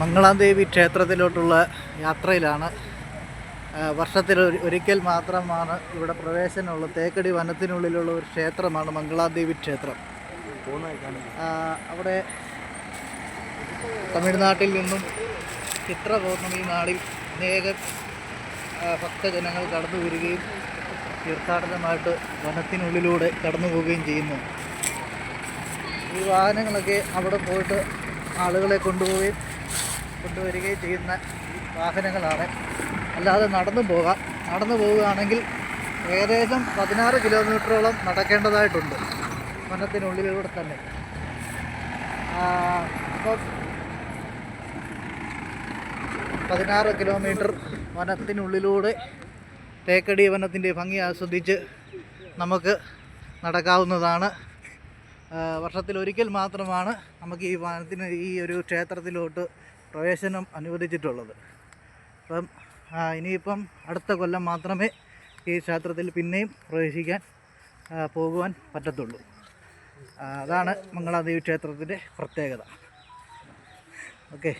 മംഗളാദേവി ക്ഷേത്രത്തിലോട്ടുള്ള യാത്രയിലാണ്. വർഷത്തിൽ ഒരിക്കൽ മാത്രമാണ് ഇവിടെ പ്രവേശനമുള്ളത്. തേക്കടി വനത്തിനുള്ളിലുള്ള ഒരു ക്ഷേത്രമാണ് മംഗളാദേവി ക്ഷേത്രം. അവിടെ തമിഴ്നാട്ടിൽ നിന്നും ചിത്ര പൗർണമി നാളിൽ അനേകം ഭക്തജനങ്ങൾ കടന്നു വരികയും തീർത്ഥാടനമായിട്ട് വനത്തിനുള്ളിലൂടെ കടന്നു പോവുകയും ചെയ്യുന്നു. ഈ വാഹനങ്ങളൊക്കെ അവിടെ പോയിട്ട് ആളുകളെ കൊണ്ടുവരികയും ചെയ്യുന്ന വാഹനങ്ങളാണ്. അല്ലാതെ നടന്നു പോവുകയാണെങ്കിൽ ഏകദേശം 16 കിലോമീറ്ററോളം നടക്കേണ്ടതായിട്ടുണ്ട് വനത്തിനുള്ളിലൂടെ തന്നെ. അപ്പം 16 കിലോമീറ്റർ വനത്തിനുള്ളിലൂടെ തേക്കടി വനത്തിൻ്റെ ഭംഗി ആസ്വദിച്ച് നമുക്ക് നടക്കാവുന്നതാണ്. വർഷത്തിലൊരിക്കൽ മാത്രമാണ് നമുക്ക് ഈ ഒരു ക്ഷേത്രത്തിലോട്ട് പ്രവേശനം അനുവദിച്ചിട്ടുള്ളത്. അപ്പം ഇനിയിപ്പം അടുത്ത കൊല്ലം മാത്രമേ ഈ ക്ഷേത്രത്തിൽ പിന്നെയും പ്രവേശിക്കാൻ പോകുവാൻ പറ്റത്തുള്ളൂ. അതാണ് മംഗളാദേവി ക്ഷേത്രത്തിൻ്റെ പ്രത്യേകത. ഓക്കെ.